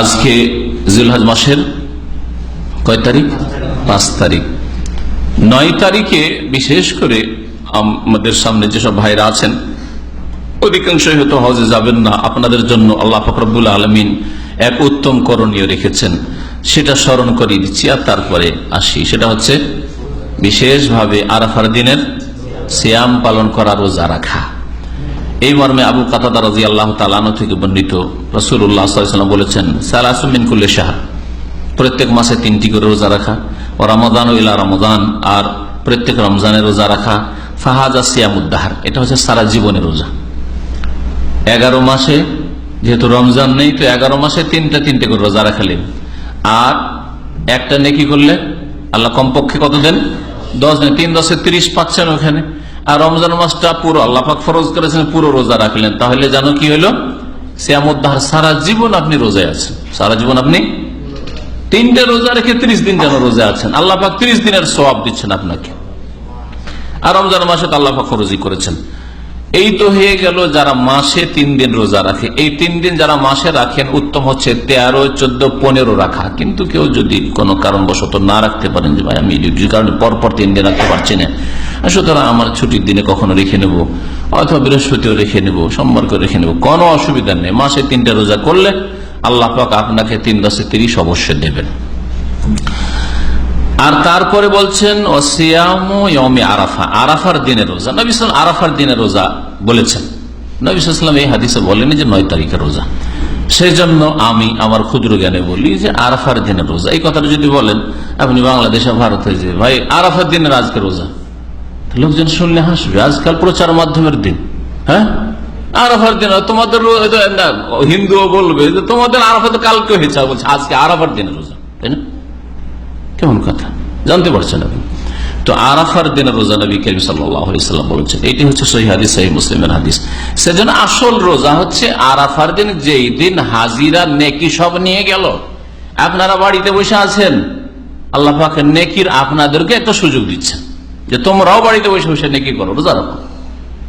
আজকে জিলহজ মাসের কয় তারিখ? 5 তারিখ। 9 তারিখে বিশেষ করে আমাদের সামনে যেসব ভাইরা আছেন অধিকাংশ হয়তো হজে যাবেন না, আপনাদের জন্য আল্লাহ পাক রব্বুল আলামিন এক উত্তম করণীয় রেখেছেন, সেটা স্মরণ করিয়ে দিচ্ছি আর তারপরে আসি। সেটা হচ্ছে বিশেষভাবে আরাফার দিনের সিয়াম পালন করা, রোজা রাখা। এই মর্মে আবু কাতাদা রাদিয়াল্লাহু তাআলা আনহু থেকে বর্ণিত, রাসূলুল্লাহ সাল্লাল্লাহু আলাইহি ওয়াসাল্লাম বলেছেন, সালাসুম মিন কুল্লি শাহর, প্রত্যেক মাসে 3টি করে রোজা রাখা, ও রমাদান ও ইলা রমাদান, আর প্রত্যেক রমজানে রোজা রাখা, ফাহাজা সিয়ামুদ দাহর, এটা হচ্ছে সারা জীবনের রোজা। 11 মাসে যেহেতু রমজান নেই, তো 11 মাসে 3টে করে রোজা রাখালেন, আর একটা নেকি করলে আল্লাহ কমপক্ষে কত দেন? 10 দিন। 3 10 30 পাচ্ছেন ওখানে। আর রমজান মাসটা পুরো আল্লাহ পাক ফরজ করেছেন, পুরো রোজা রাখলেন, তাহলে জানো কি হলো? সিয়ামুদ দাহর, সারা জীবন আপনি রোজায় আছেন, সারা জীবন আপনি 3টে রোজা রেখে 30 দিন যেন রোজা আছেন, আল্লাহ পাক 30 দিনের সওয়াব দিচ্ছেন আপনাকে। আর রমজান মাসে তো আল্লাহ পাক ফরজই করেছেন। এই তো হয়ে গেল যারা মাসে 3 দিন রোজা রাখে। এই 3 দিন যারা মাসে রাখেন, উত্তম হচ্ছে 13, 14, 15 রাখা। কিন্তু কেউ যদি কোনো কারণবশত না রাখতে পারেন, যে ভাই আমি কারণে পরপর 3 দিন রাখতে পারছি না, সুতরাং আমার ছুটির দিনে কখনো রেখে নেব, অথবা বৃহস্পতিও রেখে নেব, সোমবার করে রেখে নেব, কোনো অসুবিধা নেই। মাসে 3টে রোজা করলে আল্লাহ পাক আপনাকে 3 10 30 অবশ্যই দেবেন। আর তারপরে বলছেন ওয়াসিয়ামু ইয়াউমি আরাফা, আরাফার দিনের রোজা। নবী সাল্লাল্লাহু আলাইহি ওয়াসাল্লাম আরাফার দিনের রোজা বলেছেন। নবী সাল্লাল্লাহু আলাইহি ওয়াসাল্লাম এই হাদিসে বলেনি যে 9 তারিখের রোজা। সেই জন্য আমি আমার ক্ষুদ্র জ্ঞানে বলি যে আরাফার দিনের রোজা। এই কথাটা যদি বলেন আপনি বাংলাদেশে, ভারতে, যে ভাই আরাফার দিনের আজকে রোজা, লোকজন শুনলে হাসবে। আজকাল প্রচার মাধ্যমের দিন, হ্যাঁ, আরাফার দিন। তোমাদের হিন্দুও বলবে যে তোমাদের আরাফা তো কালকে হয়েছে, বলছে আজকে আরাফার দিনের রোজা, তাই না? কেমন কথা, জানতে পারছেন আপনি? তো আরাফার দিনের রোজা নবী করিম সাল্লাল্লাহু আলাইহি ওয়াসাল্লাম বলেছেন। এটি হচ্ছে সহিহ হাদিস, সহিহ মুসলিমের হাদিস। সেজন্য আসল রোজা হচ্ছে আরাফার দিন, যেই দিন হাজিরা নেকি সব নিয়ে গেল। আপনারা বাড়িতে বসে আছেন, আল্লাহ পাক নেকির আপনাদেরকে একটা সুযোগ দিচ্ছেন যে তোমরাও বাড়িতে বসে বসে নেকি করো, রোজা রাখো।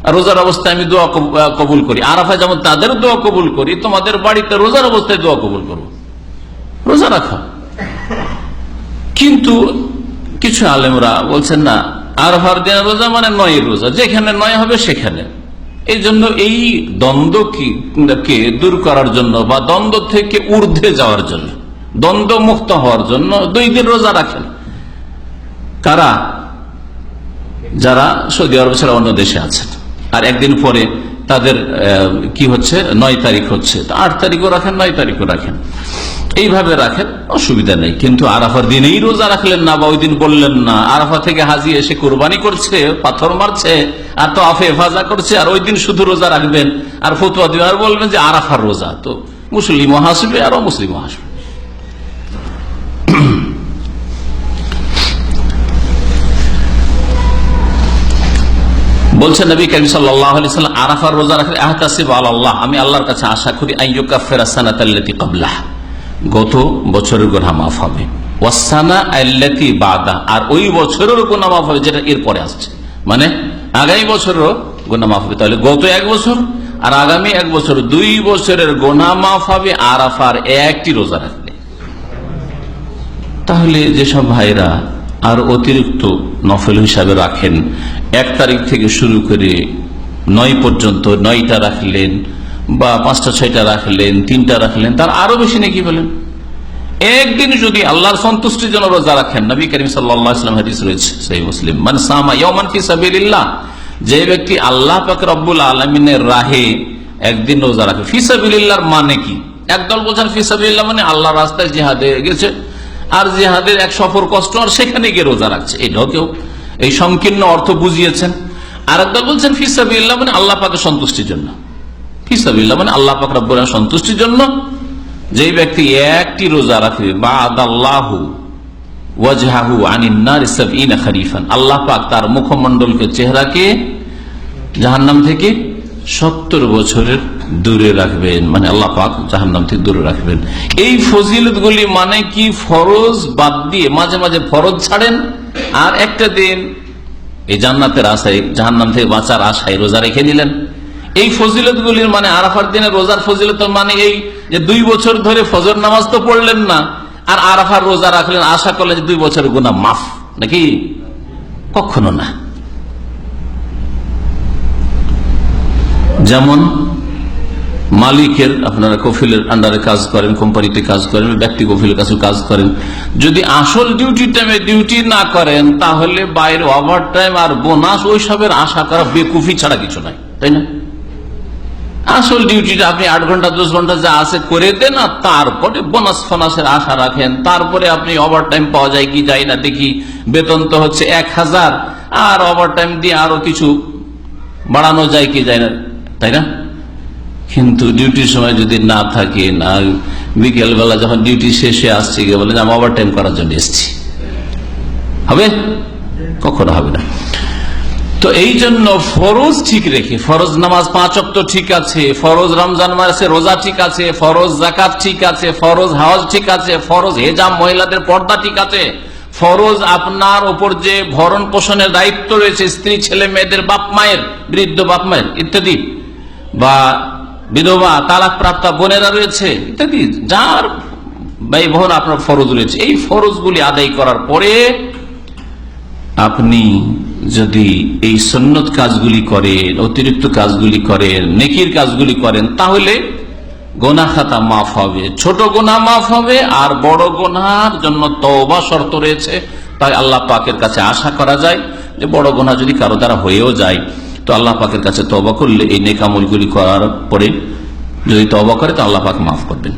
আর রোজার অবস্থায় আমি দোয়া কবুল করি। আরাফা যেমন তাদের দোয়া কবুল করি, তোমাদের বাড়িতে রোজার অবস্থায় দোয়া কবুল করবো, রোজা রাখো। কিন্তু কিছু আলেমরা বলছেন না, আরাফার দিনের রোজা মানে 9 রোজা, যেখানে 9 হবে সেখানে। এই জন্য এই দ্বন্দ্বকে দূর করার জন্য বা দ্বন্দ্ব থেকে ঊর্ধ্বে যাওয়ার জন্য, দ্বন্দ্ব মুক্ত হওয়ার জন্য 2 দিন রোজা রাখেন। কারা? যারা সৌদি আরব ছাড়া অন্য দেশে আছেন। আর একদিন পরে তাদের কি হচ্ছে, 9 তারিখ হচ্ছে, 8 তারিখও রাখেন, 9 তারিখও রাখেন, এইভাবে রাখেন, অসুবিধা নেই। কিন্তু আরাফার দিনেই রোজা রাখলেন না, বা ওই দিন বললেন না, আরাফা থেকে হাজি এসে কোরবানি করছে, পাথর মারছে, আর তো আফে হেফাজা করছে, আর ওই দিন শুধু রোজা রাখবেন আর ফতোয়া দিবেন আর বলবেন যে আরাফার রোজা, তো মুসলিমও হাসবে আর অমুসলিমও হাসবে। বলছেন নবী করিম সাল্লাল্লাহু আলাইহি ওয়াসাল্লাম, আরাফার রোজা রাখলে আহতাসিবু আলাল্লাহ, আমি আল্লাহর কাছে আশা করি, আইয়ুকাফিরা সানাতাল্লাতী ক্বাবলাহ, গত বছরের গুনাহ মাফ হবে, ওয়াসানা আল্লাতী বাদা, আর ওই বছরের গুনাহ মাফ হবে যেটা এরপরে আসছে, মানে আগামী বছরেরও গুনাহ মাফ হবে। তাহলে গত 1 বছর আর আগামী 1 বছর, 2 বছরের গুনাহ মাফ হবে আরাফার একটি রোজা রাখলে। তাহলে যেসব ভাইরা আর অতিরিক্ত নফল হিসাবে রাখেন, 1 তারিখ থেকে শুরু করে 9 পর্যন্ত 9টা রাখলেন, বা 5টা 6টা রাখলেন, 3টা রাখলেন, তার আরো বেশি নাকি বলেন। একদিন যদি আল্লাহর সন্তুষ্টির জন্য রোজা রাখেন, নবী করিম সাল্লাল্লাহু আলাইহি ওয়াসাল্লাম হাদিস রয়েছে সহিহ মুসলিম, মান সামা ইয়াওমান ফি সাবিলিল্লাহ, যে ব্যক্তি আল্লাহ পাক রব্বুল আলামিনের রাহে একদিন রোজা রাখে। ফি সাবিলিল্লাহর মানে কি? একদল বলছেন ফি সাবিলিল্লাহ মানে আল্লাহর রাস্তায় জিহাদে গেছে, আর জিহাদের এক সফর কষ্ট, আর সেখানে গিয়ে রোজা রাখছে, এটাও কেউ এই সংকীর্ণ অর্থ বুঝিয়েছেন। আর একদল বলছেন ফি সাবিলিল্লাহ মানে আল্লাহ পাকের সন্তুষ্টির জন্য। ফি সাবিলিল্লাহ মানে আল্লাহ পাক রব্বুল আলামিনের সন্তুষ্টির জন্য যেই ব্যক্তি একটি রোজা রাখবে, বা'দাল্লাহু ওয়াজহাহু আনিন নার 70 খরিফান, আল্লাহ পাক তার মুখমণ্ডলকে, চেহারাকে জাহান্নাম থেকে 70 বছরের দূরে রাখবেন, মানে আল্লাহ পাক জাহান্নাম থেকে দূরে রাখবেন। এই ফজিলতগুলি মানে কি, ফরজ বাদ দিয়ে মাঝে মাঝে ফরজ ছাড়েন, আর একটা দিন এই জান্নাতের আশায়, জাহান্নাম থেকে বাঁচার আশায় রোজা রেখে নিলেন। এই ফজিলতগুলির মানে আরাফার দিনে রোজার ফজিলত মানে এই যে 2 বছর ধরে ফজর নামাজ তো পড়লেন না, আর আরাফার রোজা রাখলেন, আশা করলেন যে 2 বছরের গুনাহ মাফ, নাকি? কখনো না। যেমন মালিকের, আপনারা কফিলের আন্ডারে কাজ করেন, কোম্পানিতে কাজ করেন, ব্যক্তি কফিলের কাছে কাজ করেন, যদি আসল ডিউটি টাইমে ডিউটি না করেন তাহলে বাইরে ওভার টাইম আর বোনাস ওইসবের আশা করা বেকুফি ছাড়া কিছু নাই, তাই না? আসল ডিউটিটা আপনি 8 ঘন্টা 10 ঘন্টা যা আছে করে দেন, আর তারপরে বোনাস ফোনাসের আশা রাখেন, তারপরে আপনি ওভার টাইম পাওয়া যায় কি যায় না দেখি, বেতন তো হচ্ছে 1000, আর ওভার টাইম দিয়ে আরো কিছু বাড়ানো যায় কি যায় না, তাই না? কিন্তু ডিউটির সময় যদি না থাকে, না বিকেল বেলা যখন ডিউটি শেষে আসছে গিয়ে বলেন আমি ওভার টাইম করার জন্য এসেছি, হবে? কখনো হবে না। তো এই জন্য ফরজ ঠিক রেখে, ফরজ নামাজ 5 ওয়াক্ত ঠিক আছে, ফরজ রমজান মাসে রোজা ঠিক আছে, ফরজ যাকাত ঠিক আছে, ফরজ হজ ঠিক আছে, ফরজ হেজাব মহিলাদের পর্দা ঠিক আছে, ফরজ আপনার ওপর যে ভরণ পোষণের দায়িত্ব রয়েছে স্ত্রী ছেলে মেয়েদের বাপ মায়ের, বৃদ্ধ বাপ মায়ের ইত্যাদি, বা বিধবা তালাক প্রাপ্তা বোনেরা রয়েছে ইত্যাদি, যার ব্যয় বহন আপনার ফরজ রয়েছে, এই ফরজগুলি আদায় করার পরে আপনি যদি এই সুন্নত কাজগুলি করেন, অতিরিক্ত কাজগুলি করেন, নেকির কাজগুলি করেন, তাহলে গোনা খাতা মাফ হবে, ছোট গোনা মাফ হবে, আর বড় গোনার জন্য তওবা শর্ত রয়েছে। তাই আল্লাহ পাকের কাছে আশা করা যায় যে বড় গোনা যদি কারো দ্বারা হয়েও যায় তো আল্লাহ পাকের কাছে তওবা করলে, এই নেক আমলগুলি করার পরে যদি তওবা করে তো আল্লাহ পাক মাফ করবেন।